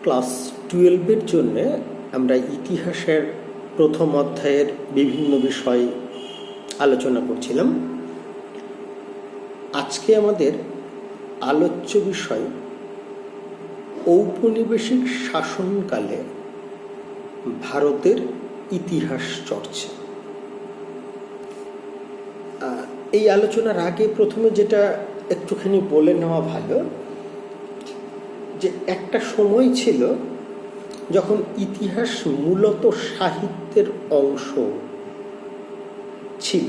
Class 12-এর জন্য আমরা ইতিহাসের প্রথম অধ্যায়ের বিভিন্ন বিষয় আলোচনা করছিলাম। আজকে আমাদের আলোচ্য বিষয় ঔপনিবেশিক শাসনকালে ভারতের ইতিহাস চর্চা। এই আলোচনার আগে প্রথমে যেটা একটুখানি বলে নেওয়া ভালো, যে একটা সময় ছিল যখন ইতিহাস মূলত সাহিত্যের অংশ ছিল।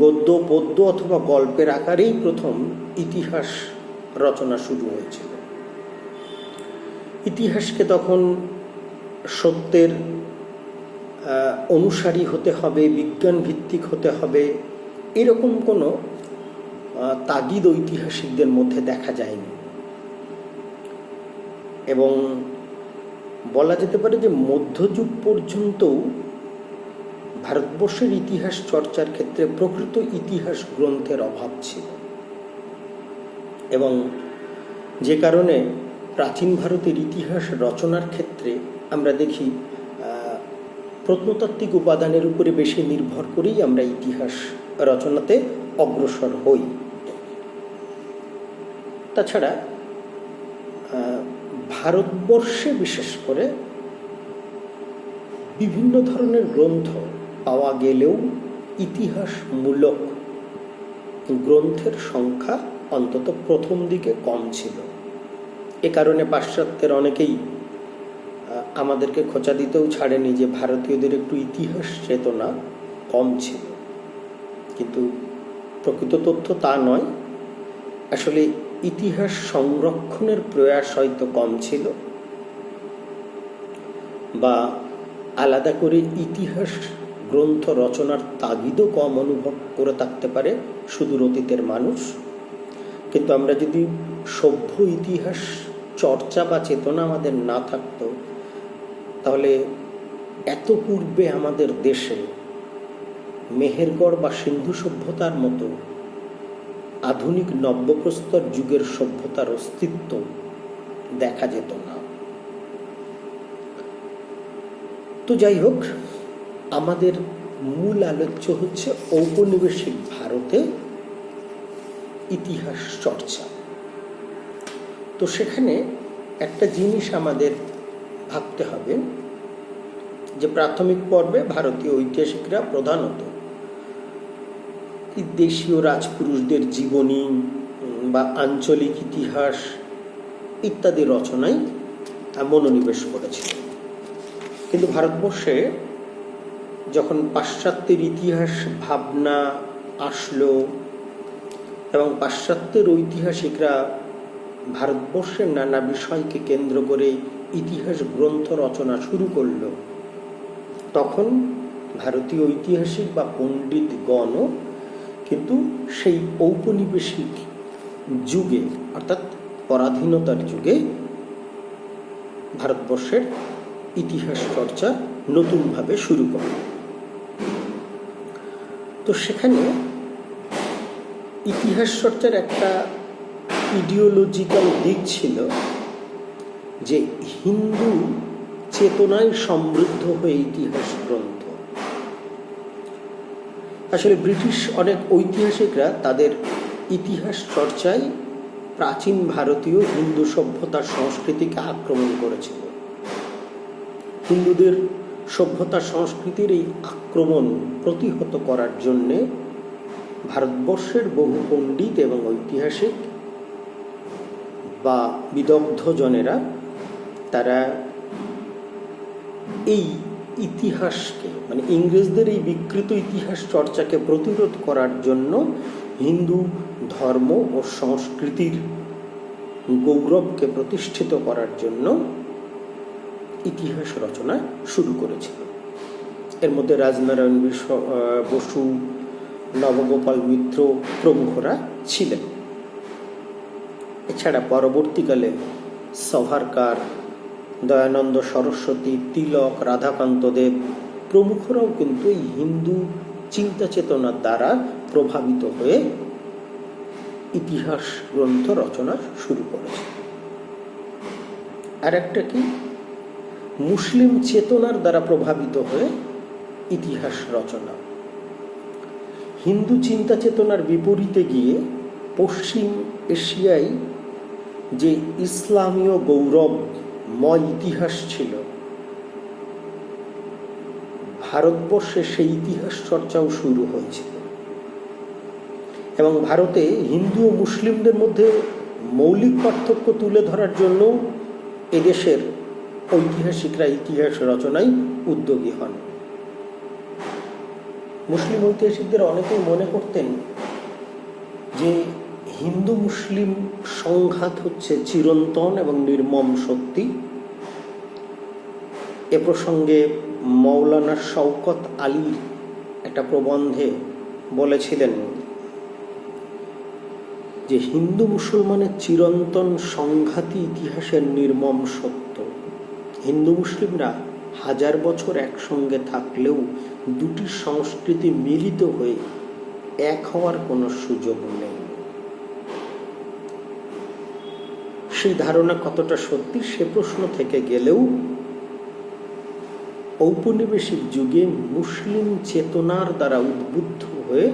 গদ্য, পদ্য অথবা গল্পের আকারেই প্রথম ইতিহাস রচনা শুরু হয়েছিল। ইতিহাসকে তখন সত্যের অনুসারী হতে হবে, বিজ্ঞান ভিত্তিক হতে হবে, এরকম কোনো তাগিদ ঐতিহাসিকদের মধ্যে দেখা যায়নি। এবং বলা যেতে পারে যে মধ্যযুগ পর্যন্তও ভারতবর্ষের ইতিহাস চর্চার ক্ষেত্রে প্রকৃত ইতিহাস গ্রন্থের অভাব ছিল, এবং যে কারণে প্রাচীন ভারতের ইতিহাস রচনার ক্ষেত্রে আমরা দেখি প্রত্নতাত্ত্বিক উপাদানের উপরে বেশি নির্ভর করেই আমরা ইতিহাস রচনাতে অগ্রসর হই। তাছাড়া ভারতবর্ষে বিশেষ করে বিভিন্ন ধরনের গ্রন্থ পাওয়া গেলেও ইতিহাসমূলক গ্রন্থের সংখ্যা অন্তত প্রথম দিকে কম ছিল। এ কারণে পাশ্চাত্যের অনেকেই আমাদেরকে খোঁচা দিতেও ছাড়েনি যে ভারতীয়দের একটু ইতিহাস চেতনা কম ছিল, কিন্তু প্রকৃত তথ্য তা নয়। আসলে ইতিহাস সংরক্ষণের প্রয়াস হয়তো কম ছিল, বা আলাদা করে ইতিহাস গ্রন্থ রচনার তাগিদও কম অনুভব করে থাকতে পারে সুদূর অতীতের মানুষ। কিন্তু আমরা যদি সভ্য ইতিহাস চর্চা বা চেতনা আমাদের না থাকতো, তাহলে এত পূর্বে আমাদের দেশে মেহেরগড় বা সিন্ধু সভ্যতার মতো আধুনিক নব্যপ্রস্তর যুগের সভ্যতার অস্তিত্ব দেখা যেত না। তো যাই হোক, আমাদের মূল আলোচ্য হচ্ছে ঔপনিবেশিক ভারতে ইতিহাস চর্চা। তো সেখানে একটা জিনিস আমাদের ভাবতে হবে যে প্রাথমিক পর্বে ভারতীয় ঐতিহাসিকরা প্রধানত দেশীয় রাজপুরুষদের জীবনী বা আঞ্চলিক ইতিহাস ইত্যাদি রচনায় মনোনিবেশ করেছিল। কিন্তু ভারতবর্ষে যখন পাশ্চাত্যের ইতিহাস ভাবনা আসলো এবং পাশ্চাত্যের ঐতিহাসিকরা ভারতবর্ষের নানা বিষয়কে কেন্দ্র করে ইতিহাস গ্রন্থ রচনা শুরু করলো, তখন ভারতীয় ঐতিহাসিক বা পণ্ডিতগণও কিন্তু সেই ঔপনিবেশিক যুগে অর্থাৎ পরাধীনতার যুগে ভারতবর্ষের ইতিহাস চর্চা নতুনভাবে শুরু করে। তো সেখানে ইতিহাস চর্চার একটা ইডিওলজিক্যাল দিক ছিল যে হিন্দু চেতনায় সমৃদ্ধ হয়ে ইতিহাস গ্রন্থ। আসলে ব্রিটিশ অনেক ঐতিহাসিকরা তাদের ইতিহাস চর্চায় প্রাচীন ভারতীয় হিন্দু সভ্যতার সংস্কৃতিকে আক্রমণ করেছিল। হিন্দুদের সভ্যতার সংস্কৃতির এই আক্রমণ প্রতিহত করার জন্যে ভারতবর্ষের বহু পণ্ডিত এবং ঐতিহাসিক বা বিদগ্ধজনেরা তারা এই ইতিহাসকে মানে ইংরেজদের এই বিকৃত ইতিহাস চর্চাকে প্রতিরোধ করার জন্য হিন্দু ধর্ম ও সংস্কৃতির গৌরবকে প্রতিষ্ঠিত করার জন্য ইতিহাস রচনা শুরু করেছিল। এর মধ্যে রাজনারায়ণ বসু, নবগোপাল মিত্র প্রমুখরা ছিলেন। এছাড়া পরবর্তীকালে সাভারকার, দয়ানন্দ সরস্বতী, তিলক, রাধাকান্ত দেব প্রমুখরাও কিন্তু এই হিন্দু চিন্তা চেতনার দ্বারা প্রভাবিত হয়ে ইতিহাস গ্রন্থ রচনা শুরু করেছে। আর একটা কি, মুসলিম চেতনার দ্বারা প্রভাবিত হয়ে ইতিহাস রচনা। হিন্দু চিন্তা চেতনার বিপরীতে গিয়ে পশ্চিম এশিয়ায় যে ইসলামীয় গৌরবময় ইতিহাস ছিল, ভারতবর্ষে সেই ইতিহাস চর্চাও শুরু হয়েছিল। এবং ভারতে হিন্দু ও মুসলিমদের মধ্যে মৌলিক পার্থক্য তুলে ধরার জন্য এদেশের ঐতিহাসিকরা ইতিহাস রচনায় উদ্যোগী হন। মুসলিম ঐতিহাসিকদের অনেকেই মনে করতেন যে হিন্দু মুসলিম সংঘাত হচ্ছে চিরন্তন এবং নির্মম সত্যি। এ প্রসঙ্গে মৌলানা শওকত আলী একটা প্রবন্ধে বলেছিলেন যে হিন্দু মুসলমানের চিরন্তন সংঘাতই ইতিহাসের নির্মম সত্য। হিন্দু মুসলিমরা 1000 বছর একসঙ্গে থাকলেও দুটি সংস্কৃতি মিলিত হয়ে এক হওয়ার কোনো সুযোগ নেই। সেই ধারণা কতটা সত্যি সে প্রশ্ন থেকে গেলেও ঔপনিবেশিক যুগে মুসলিম চেতনার দ্বারা উদ্বুদ্ধ হয়ে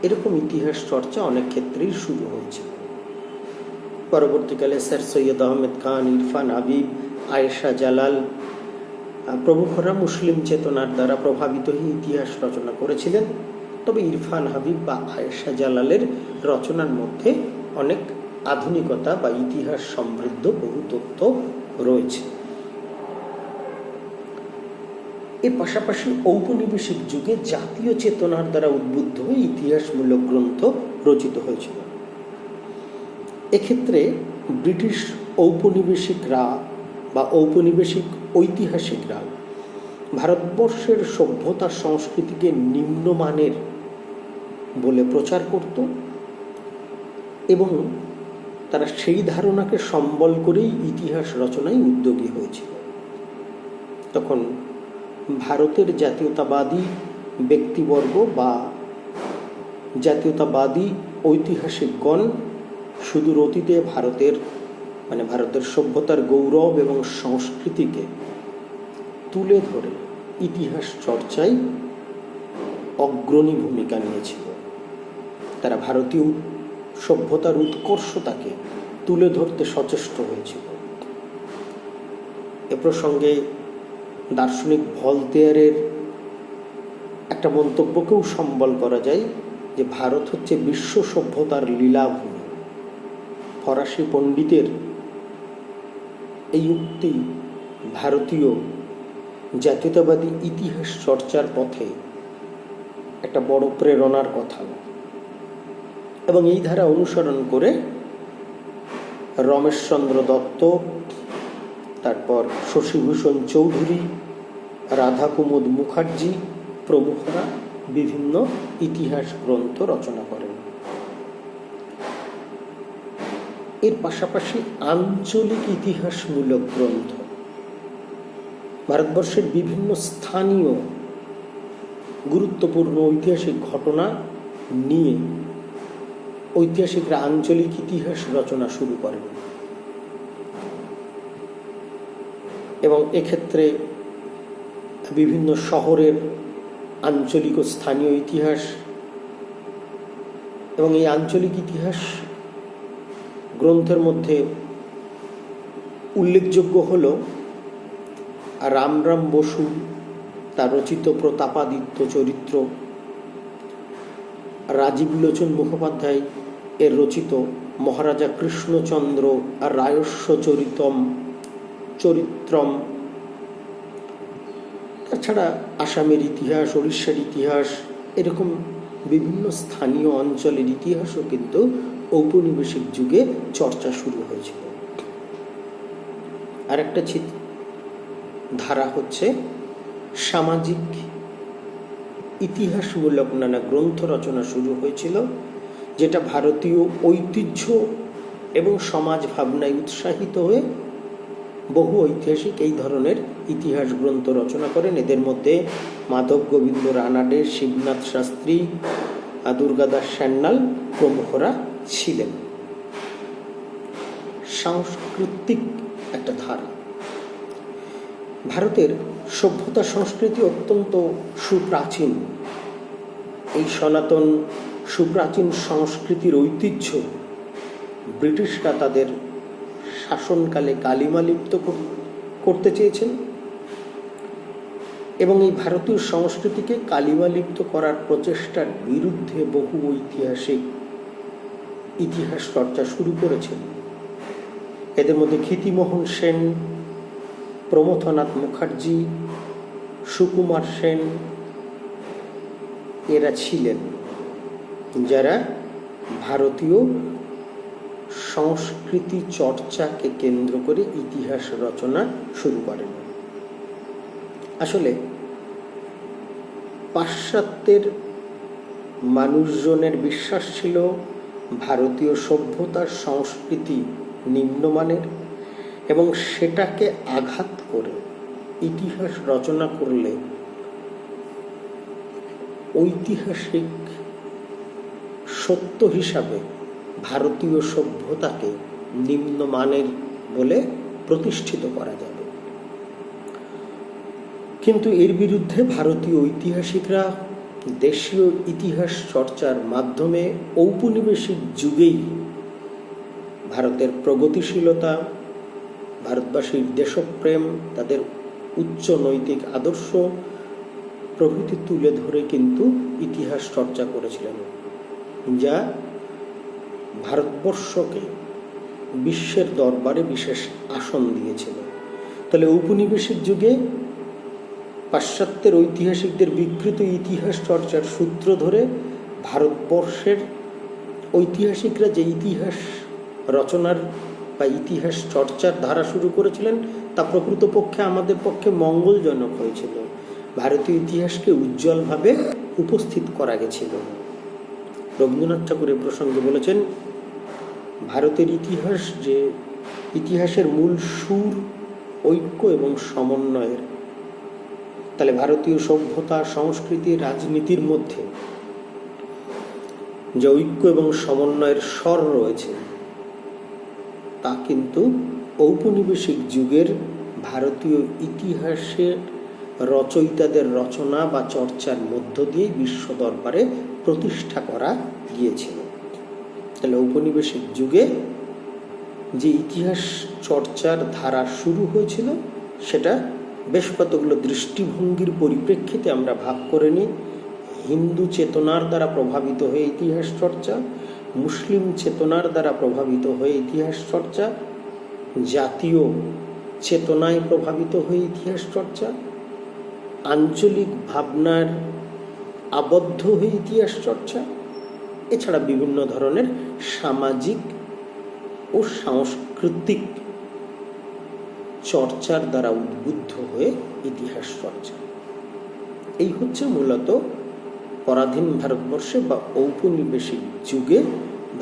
এরকম ইতিহাস চর্চা অনেক ক্ষেত্রেই শুরু হয়েছে। পরবর্তীকালে স্যার সৈয়দ আহমেদ খান, ইরফান হাবিব, আয়েশা জালাল প্রমুখরা মুসলিম চেতনার দ্বারা প্রভাবিত হয়ে ইতিহাস রচনা করেছিলেন। তবে ইরফান হাবিব বা আয়েশা জালালের রচনার মধ্যে অনেক আধুনিকতা বা ইতিহাস সমৃদ্ধ বহু তথ্য রয়েছে। এর পাশাপাশি ঔপনিবেশিক যুগে জাতীয় চেতনার দ্বারা উদ্বুদ্ধ হয়ে ইতিহাসমূলক গ্রন্থ রচিত হয়েছিল। এক্ষেত্রে ব্রিটিশ ঔপনিবেশিকরা বা ঔপনিবেশিক ঐতিহাসিকরা ভারতবর্ষের সভ্যতা সংস্কৃতিকে নিম্নমানের বলে প্রচার করত এবং তারা সেই ধারণাকে সম্বল করেই ইতিহাস রচনায় উদ্যোগী হয়েছিল। তখন ভারতের জাতীয়তাবাদী ব্যক্তিবর্গ বা জাতীয়তাবাদী ঐতিহাসিকগণ সুদূর অতীতে ভারতের সভ্যতার গৌরব এবং সংস্কৃতিকে তুলে ধরে ইতিহাস চর্চায় অগ্রণী ভূমিকা নিয়েছিল। তারা ভারতীয় সভ্যতার উৎকর্ষতাকে তুলে ধরতে সচেষ্ট হয়েছিল। এ প্রসঙ্গে দার্শনিক ভলতেয়ারের একটা মন্তব্যকেও সম্বল করা যায় যে ভারত হচ্ছে বিশ্ব সভ্যতার লীলাভূমি। ফরাসি পণ্ডিতের এই উক্তি ভারতীয় জাতীয়তাবাদী ইতিহাস চর্চার পথে একটা বড় প্রেরণার কথা এবং এই ধারা অনুসরণ করে রমেশচন্দ্র দত্ত, তারপর শশীভূষণ চৌধুরী, রাধা কুমুদ মুখার্জি প্রমুখরা বিভিন্ন ইতিহাস গ্রন্থ রচনা করেন। এর পাশাপাশি আঞ্চলিক ইতিহাসমূলক গ্রন্থ, ভারতবর্ষের বিভিন্ন স্থানীয় গুরুত্বপূর্ণ ঐতিহাসিক ঘটনা নিয়ে ঐতিহাসিকরা আঞ্চলিক ইতিহাস রচনা শুরু করেন এবং এক্ষেত্রে বিভিন্ন শহরের আঞ্চলিক ও স্থানীয় ইতিহাস এবং এই আঞ্চলিক ইতিহাস গ্রন্থের মধ্যে উল্লেখযোগ্য হল রামরাম বসু তার রচিত প্রতাপাদিত্য চরিত্র, রাজীব লোচন মুখোপাধ্যায় এর রচিত মহারাজা কৃষ্ণচন্দ্র রায়স্য চরিত্রম, তাছাড়া আসামের ইতিহাস, উড়িষ্যার ইতিহাস, এরকম বিভিন্ন স্থানীয় অঞ্চলের ইতিহাসও কিন্তু ঔপনিবেশিক যুগে চর্চা শুরু হয়েছিল। আর একটা ধারা হচ্ছে সামাজিক ইতিহাসমূলক নানা গ্রন্থ রচনা শুরু হয়েছিল, যেটা ভারতীয় ঐতিহ্য এবং সমাজ ভাবনায় উৎসাহিত হয়ে বহু ঐতিহাসিক এই ধরনের ইতিহাস গ্রন্থ রচনা করেন। এদের মধ্যে মাধব গোবিন্দ রানাডে, শিবনাথ শাস্ত্রী, দুর্গাদাস সান্যাল প্রমুখরা ছিলেন। সাংস্কৃতিক একটা ধারা। ভারতের সভ্যতা সংস্কৃতি অত্যন্ত সুপ্রাচীন। এই সনাতন সুপ্রাচীন সংস্কৃতির ঐতিহ্য ব্রিটিশরা তাদের শাসনকালে কালিমালিপ্ত করতে চেয়েছেন এবং এই ভারতীয় সংস্কৃতিকে কালিমালিপ্ত করার প্রচেষ্টার বিরুদ্ধে বহু ঐতিহাসিক ইতিহাস চর্চা শুরু করেছেন। এদের মধ্যে ক্ষিতিমোহন সেন, প্রমথনাথ মুখার্জি, সুকুমার সেন এরা ছিলেন যারা ভারতীয় সংস্কৃতি চর্চাকে কেন্দ্র করে ইতিহাস রচনা শুরু করেন। আসলে পাশ্চাত্যের মানুষজনের বিশ্বাস ছিল ভারতীয় সভ্যতার সংস্কৃতি নিম্নমানের এবং সেটাকে আঘাত করে ইতিহাস রচনা করলে ঐতিহাসিক সত্য হিসাবে ভারতীয় সভ্যতাকে নিম্নমানের বলে প্রতিষ্ঠিত করা যাবে। কিন্তু এর বিরুদ্ধে ভারতীয় ঐতিহাসিকরা দেশীয় ইতিহাস চর্চার মাধ্যমে ঔপনিবেশিক যুগেই ভারতের প্রগতিশীলতা, ভারতবাসীর দেশপ্রেম, তাদের উচ্চ নৈতিক আদর্শ প্রভৃতি তুলে ধরে কিন্তু ইতিহাস চর্চা করেছিলেন, যা ভারতবর্ষকে বিশ্বের দরবারে বিশেষ আসন দিয়েছিল। তাহলে ঔপনিবেশিক যুগে পাশ্চাত্যের ঐতিহাসিকদের বিকৃত ইতিহাস চর্চার সূত্র ধরে ভারতবর্ষের ঐতিহাসিকরা যে ইতিহাস রচনার বা ইতিহাস চর্চার ধারা শুরু করেছিলেন তা প্রকৃতপক্ষে আমাদের পক্ষে মঙ্গলজনক হয়েছিল। ভারতীয় ইতিহাসকে উজ্জ্বলভাবে উপস্থিত করা গেছিল। রবীন্দ্রনাথ ঠাকুর এ প্রসঙ্গে বলেছেন, ভারতের ইতিহাস যে ইতিহাসের মূল সুর, ঐক্য এবং সমন্বয়ের। তাহলে ভারতীয় সভ্যতা, সংস্কৃতি, রাজনীতির মধ্যে যে ঐক্য এবং সমন্বয়ের স্বর রয়েছে তা কিন্তু ঔপনিবেশিক যুগের ভারতীয় ইতিহাসের রচয়িতাদের রচনা বা চর্চার মধ্য দিয়ে বিশ্ব দরবারে প্রতিষ্ঠা করা গিয়েছিল। তাহলে ঔপনিবেশিক যুগে যে ইতিহাস চর্চার ধারা শুরু হয়েছিল সেটা বেশ কতগুলো দৃষ্টিভঙ্গির পরিপ্রেক্ষিতে আমরা ভাগ করে নিই। হিন্দু চেতনার দ্বারা প্রভাবিত হয়ে ইতিহাস চর্চা, মুসলিম চেতনার দ্বারা প্রভাবিত হয়ে ইতিহাস চর্চা, জাতীয় চেতনায় প্রভাবিত হয়ে ইতিহাস চর্চা, আঞ্চলিক ভাবনার আবদ্ধ হয়ে ইতিহাস চর্চা, এছাড়া বিভিন্ন ধরনের সামাজিক ও সাংস্কৃতিক চর্চার দ্বারা উদ্বুদ্ধ হয়ে ইতিহাস চর্চা। এই হচ্ছে মূলত পরাধীন ভারতবর্ষে বা ঔপনিবেশিক যুগে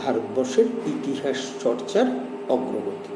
ভারতবর্ষের ইতিহাস চর্চার অগ্রগতি।